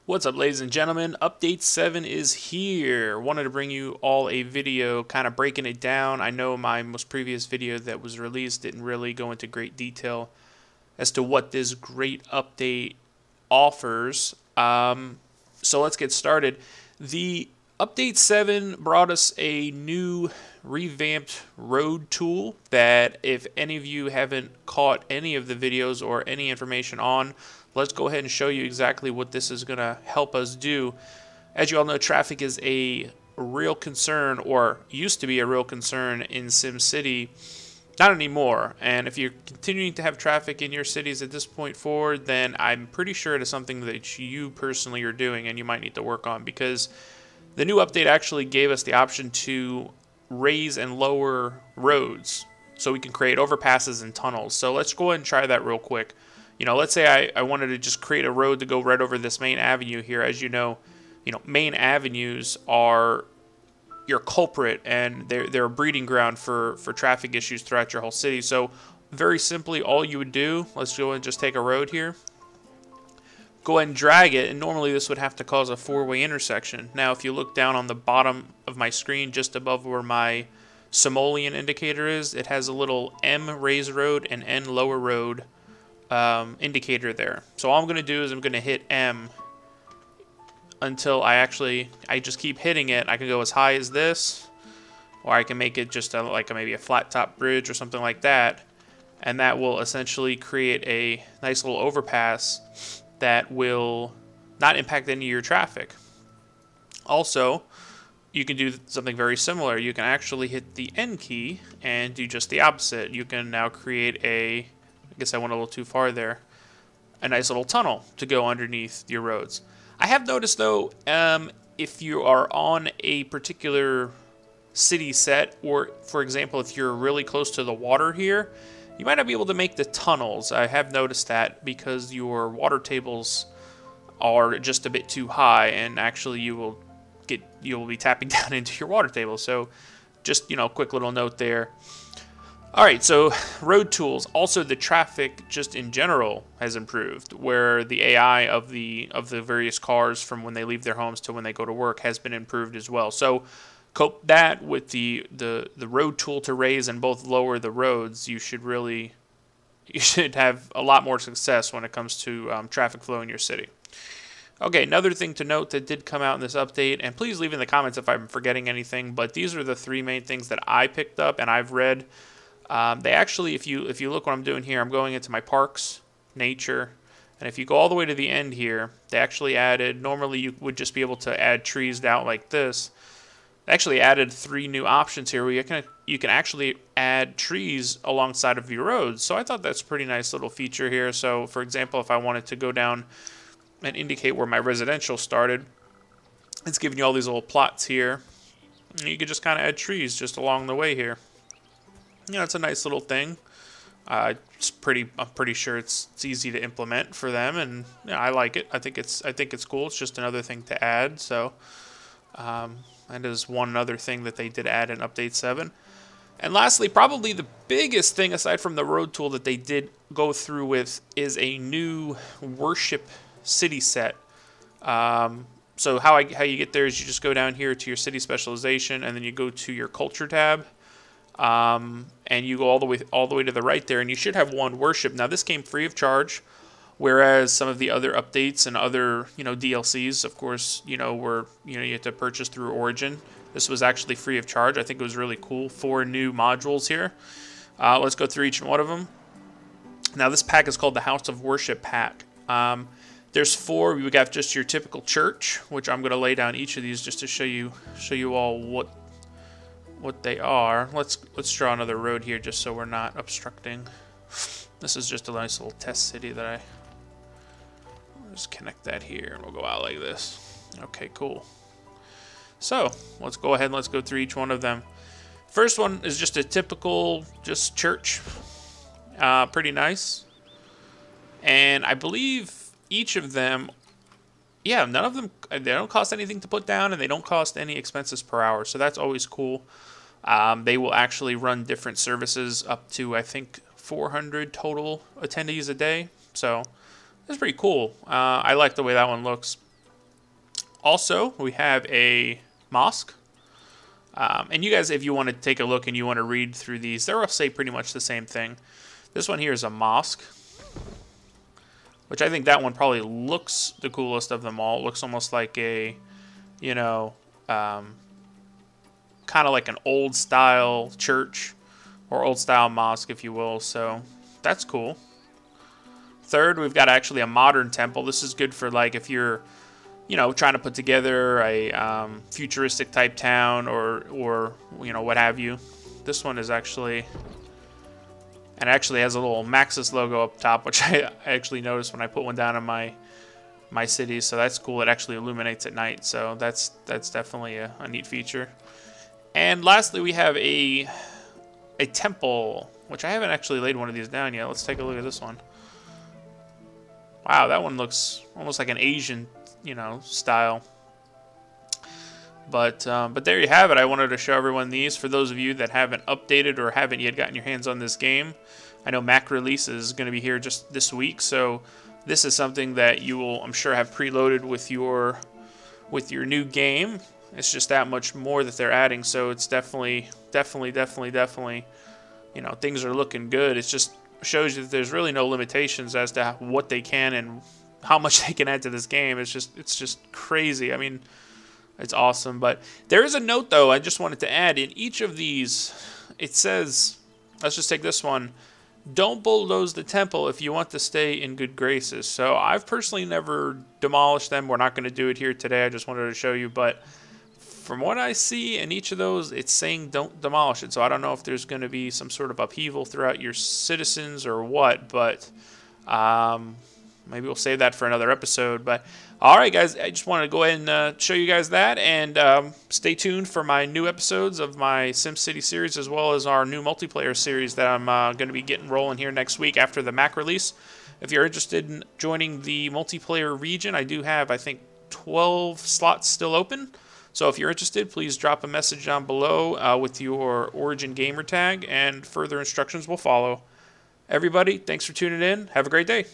What's up, ladies and gentlemen? Update 7 is here. Wanted to bring you all a video kind of breaking it down. I know my most previous video that was released didn't really go into great detail as to what this great update offers. So let's get started. The Update 7 brought us a new revamped road tool that if any of you haven't caught any of the videos or any information on, let's go ahead and show you exactly what this is going to help us do. As you all know, traffic is a real concern, or used to be a real concern in Simcity. Not anymore. And if you're continuing to have traffic in your cities at this point forward, then I'm pretty sure it is something that you personally are doing and you might need to work on, because the new update actually gave us the option to raise and lower roads so we can create overpasses and tunnels. So let's go ahead and try that real quick. Let's say I wanted to just create a road to go right over this main avenue here. As you know, main avenues are your culprit, and they're a breeding ground for traffic issues throughout your whole city. So very simply, all you would do, let's go and just take a road here. Go ahead and drag it, and normally this would have to cause a four-way intersection. Now, if you look down on the bottom of my screen, just above where my simoleon indicator is, it has a little M raised road and N lower road indicator there. So all I'm going to do is I'm going to hit M until I just keep hitting it. I can go as high as this, or I can make it just maybe a flat top bridge or something like that, and that will essentially create a nice little overpass that will not impact any of your traffic. Also, you can do something very similar. You can actually hit the N key and do just the opposite. You can now create I guess I went a little too far there, a nice little tunnel to go underneath your roads. I have noticed, though, if you are on a particular city set, or, for example, if you're really close to the water here, you might not be able to make the tunnels. I have noticed that because your water tables are just a bit too high, and actually you will be tapping down into your water table. So just, quick little note there. Alright, so road tools. Also, the traffic just in general has improved, where the AI of the various cars from when they leave their homes to when they go to work has been improved as well. So cope that with the road tool to raise and both lower the roads, you should have a lot more success when it comes to traffic flow in your city. Okay, another thing to note that did come out in this update, and please leave in the comments if I'm forgetting anything, but these are the three main things that I picked up and I've read. They actually, if you look what I'm doing here, I'm going into my parks, nature, and if you go all the way to the end here, they actually added, normally you would just be able to add trees out like this. They actually added 3 new options here where you can actually add trees alongside of your roads. So I thought that's a pretty nice little feature here. So for example, if I wanted to go down and indicate where my residential started, it's giving you all these little plots here. And you could just kind of add trees just along the way here. It's a nice little thing. I'm pretty sure it's easy to implement for them, and I like it. I think it's cool. It's just another thing to add. So that is one other thing that they did add in Update 7. And lastly, probably the biggest thing aside from the road tool that they did go through with is a new worship city set. So how you get there is you just go down here to your city specialization, and then you go to your culture tab. And you go all the way to the right there, and you should have one worship. Now this came free of charge, whereas some of the other updates and other DLCs, of course, you had to purchase through Origin. This was actually free of charge. I think it was really cool. 4 new modules here. Let's go through each one of them. Now this pack is called the House of Worship pack. There's 4. We got just your typical church, which I'm going to lay down each of these just to show you all what they are. Let's draw another road here just so we're not obstructing. This is just a nice little test city that I'll just connect that here, and we'll go out like this. Okay, cool. So let's go ahead and let's go through each one of them. First one is just a typical church. Pretty nice. And I believe each of them, none of them, they don't cost anything to put down, and they don't cost any expenses per hour, so that's always cool. They will actually run different services up to, I think, 400 total attendees a day, so that's pretty cool. I like the way that one looks. Also, we have a mosque. And you guys, if you want to take a look and you want to read through these, they'll all say pretty much the same thing. This one here is a mosque, which I think that one probably looks the coolest of them all. It looks almost like a, you know, kind of like an old style church or old style mosque, if you will. So that's cool. Third, we've got actually a modern temple. This is good for like if you're, you know, trying to put together a futuristic type town or you know, what have you. This one is actually, and it actually has a little Maxis logo up top, which I actually noticed when I put one down in my city. So that's cool. It actually illuminates at night. So that's definitely a neat feature. And lastly, we have a temple, which I haven't actually laid one of these down yet. Let's take a look at this one. Wow, that one looks almost like an Asian, you know, style. But there you have it. I wanted to show everyone these for those of you that haven't updated or haven't yet gotten your hands on this game. I know Mac release is going to be here just this week, so this is something that you will, I'm sure, have preloaded with your new game. It's just that much more that they're adding, so it's definitely, you know, things are looking good. It just shows you that there's really no limitations as to what they can and how much they can add to this game. It's just crazy. I mean, it's awesome. But there is a note, though, I just wanted to add. In each of these, it says, let's just take this one, don't bulldoze the temple if you want to stay in good graces. So I've personally never demolished them. We're not going to do it here today. I just wanted to show you. But from what I see in each of those, it's saying don't demolish it. So I don't know if there's going to be some sort of upheaval throughout your citizens or what. But maybe we'll save that for another episode. But all right, guys, I just wanted to go ahead and show you guys that. And stay tuned for my new episodes of my SimCity series, as well as our new multiplayer series that I'm going to be getting rolling here next week after the Mac release. If you're interested in joining the multiplayer region, I do have, I think, 12 slots still open. So if you're interested, please drop a message down below with your Origin gamer tag, and further instructions will follow. Everybody, thanks for tuning in. Have a great day.